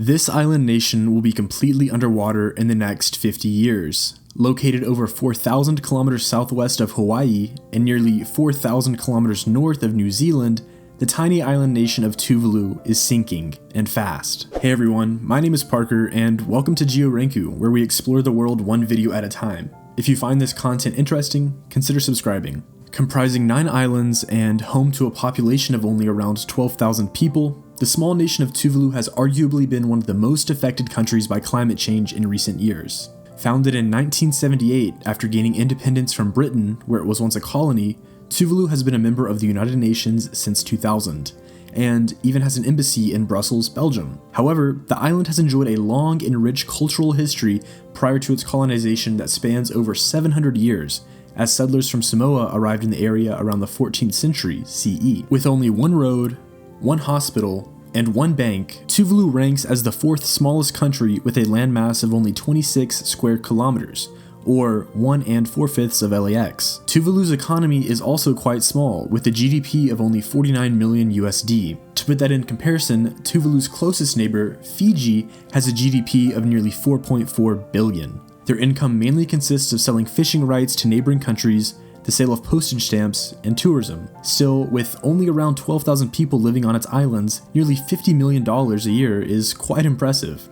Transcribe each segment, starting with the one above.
This island nation will be completely underwater in the next 50 years. Located over 4,000 kilometers southwest of Hawaii and nearly 4,000 kilometers north of New Zealand, the tiny island nation of Tuvalu is sinking, and fast. Hey everyone, my name is Parker, and welcome to GeoRanku, where we explore the world one video at a time. If you find this content interesting, consider subscribing. Comprising 9 islands and home to a population of only around 12,000 people, the small nation of Tuvalu has arguably been one of the most affected countries by climate change in recent years. Founded in 1978 after gaining independence from Britain, where it was once a colony, Tuvalu has been a member of the United Nations since 2000, and even has an embassy in Brussels, Belgium. However, the island has enjoyed a long and rich cultural history prior to its colonization that spans over 700 years, as settlers from Samoa arrived in the area around the 14th century CE. With only one road, one hospital, and one bank, Tuvalu ranks as the 4th smallest country with a landmass of only 26 square kilometers, or 1 4/5 of LAX. Tuvalu's economy is also quite small, with a GDP of only 49 million USD. To put that in comparison, Tuvalu's closest neighbor, Fiji, has a GDP of nearly 4.4 billion. Their income mainly consists of selling fishing rights to neighboring countries, the sale of postage stamps, and tourism. Still, with only around 12,000 people living on its islands, nearly $50 million a year is quite impressive.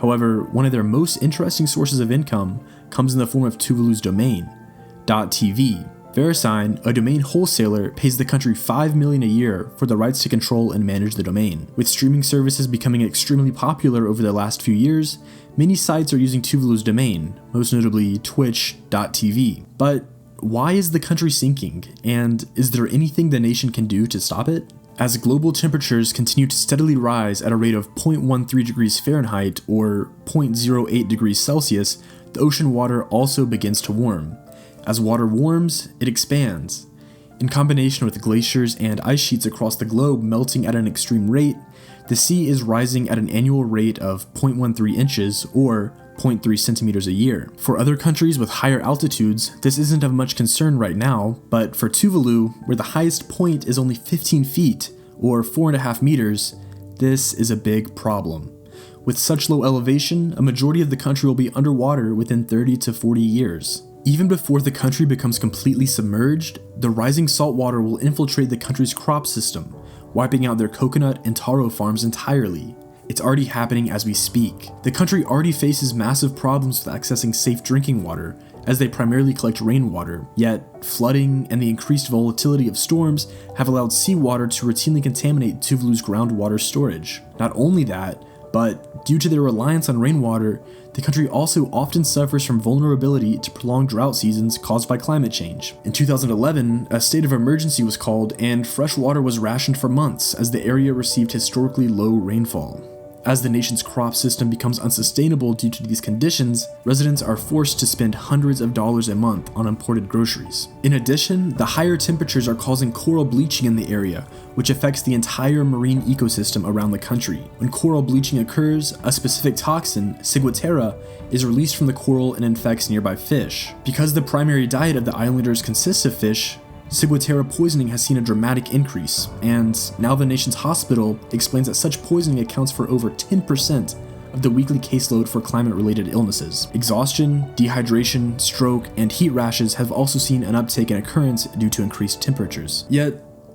However, one of their most interesting sources of income comes in the form of Tuvalu's domain, .tv. VeriSign, a domain wholesaler, pays the country $5 million a year for the rights to control and manage the domain. With streaming services becoming extremely popular over the last few years, many sites are using Tuvalu's domain, most notably Twitch.tv. But why is the country sinking, and is there anything the nation can do to stop it? As global temperatures continue to steadily rise at a rate of 0.13 degrees Fahrenheit or 0.08 degrees Celsius, the ocean water also begins to warm. As water warms, it expands. In combination with glaciers and ice sheets across the globe melting at an extreme rate, the sea is rising at an annual rate of 0.13 inches or 0.3 centimeters a year. For other countries with higher altitudes, this isn't of much concern right now, but for Tuvalu, where the highest point is only 15 feet or 4.5 meters, this is a big problem. With such low elevation, a majority of the country will be underwater within 30 to 40 years. Even before the country becomes completely submerged, the rising salt water will infiltrate the country's crop system, wiping out their coconut and taro farms entirely. It's already happening as we speak. The country already faces massive problems with accessing safe drinking water, as they primarily collect rainwater, yet flooding and the increased volatility of storms have allowed seawater to routinely contaminate Tuvalu's groundwater storage. Not only that, but due to their reliance on rainwater, the country also often suffers from vulnerability to prolonged drought seasons caused by climate change. In 2011, a state of emergency was called and fresh water was rationed for months as the area received historically low rainfall. As the nation's crop system becomes unsustainable due to these conditions, residents are forced to spend hundreds of dollars a month on imported groceries. In addition, the higher temperatures are causing coral bleaching in the area, which affects the entire marine ecosystem around the country. When coral bleaching occurs, a specific toxin, ciguatera, is released from the coral and infects nearby fish. Because the primary diet of the islanders consists of fish, ciguatera poisoning has seen a dramatic increase, and now the nation's hospital explains that such poisoning accounts for over 10% of the weekly caseload for climate-related illnesses. Exhaustion, dehydration, stroke, and heat rashes have also seen an uptick in occurrence due to increased temperatures. Yet,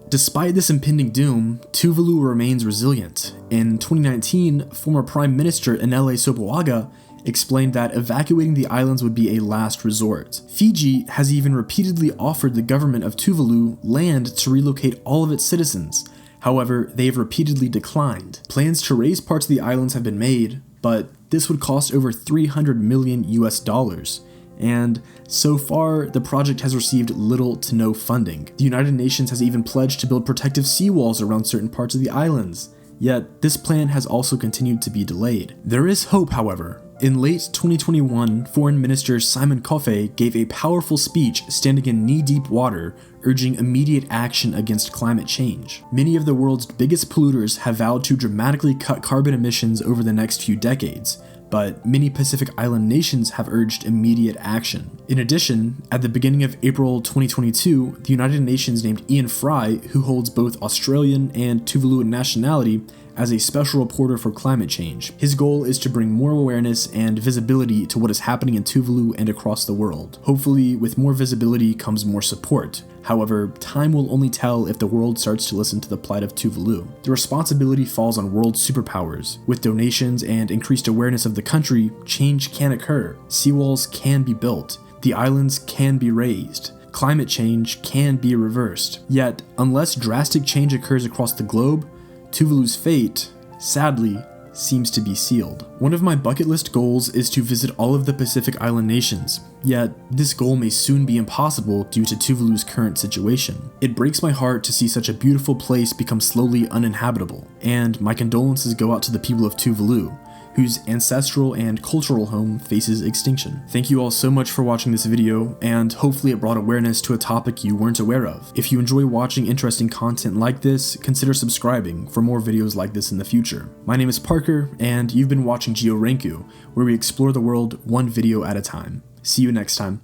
despite this impending doom, Tuvalu remains resilient. In 2019, former Prime Minister Inele Sopoaga explained that evacuating the islands would be a last resort. Fiji has even repeatedly offered the government of Tuvalu land to relocate all of its citizens. However, they have repeatedly declined. Plans to raise parts of the islands have been made, but this would cost over 300 million US dollars. And so far, the project has received little to no funding. The United Nations has even pledged to build protective seawalls around certain parts of the islands. Yet, this plan has also continued to be delayed. There is hope, however. In late 2021, Foreign Minister Simon Kofe gave a powerful speech standing in knee-deep water, urging immediate action against climate change. Many of the world's biggest polluters have vowed to dramatically cut carbon emissions over the next few decades, but many Pacific Island nations have urged immediate action. In addition, at the beginning of April 2022, the United Nations named Ian Fry, who holds both Australian and Tuvaluan nationality, as a special reporter for climate change. His goal is to bring more awareness and visibility to what is happening in Tuvalu and across the world. Hopefully, with more visibility comes more support. However, time will only tell if the world starts to listen to the plight of Tuvalu. The responsibility falls on world superpowers. With donations and increased awareness of the country, change can occur. Seawalls can be built. The islands can be raised. Climate change can be reversed. Yet, unless drastic change occurs across the globe, Tuvalu's fate, sadly, seems to be sealed. One of my bucket list goals is to visit all of the Pacific Island nations, yet this goal may soon be impossible due to Tuvalu's current situation. It breaks my heart to see such a beautiful place become slowly uninhabitable, and my condolences go out to the people of Tuvalu, whose ancestral and cultural home faces extinction. Thank you all so much for watching this video, and hopefully it brought awareness to a topic you weren't aware of. If you enjoy watching interesting content like this, consider subscribing for more videos like this in the future. My name is Parker, and you've been watching GeoRanku, where we explore the world one video at a time. See you next time.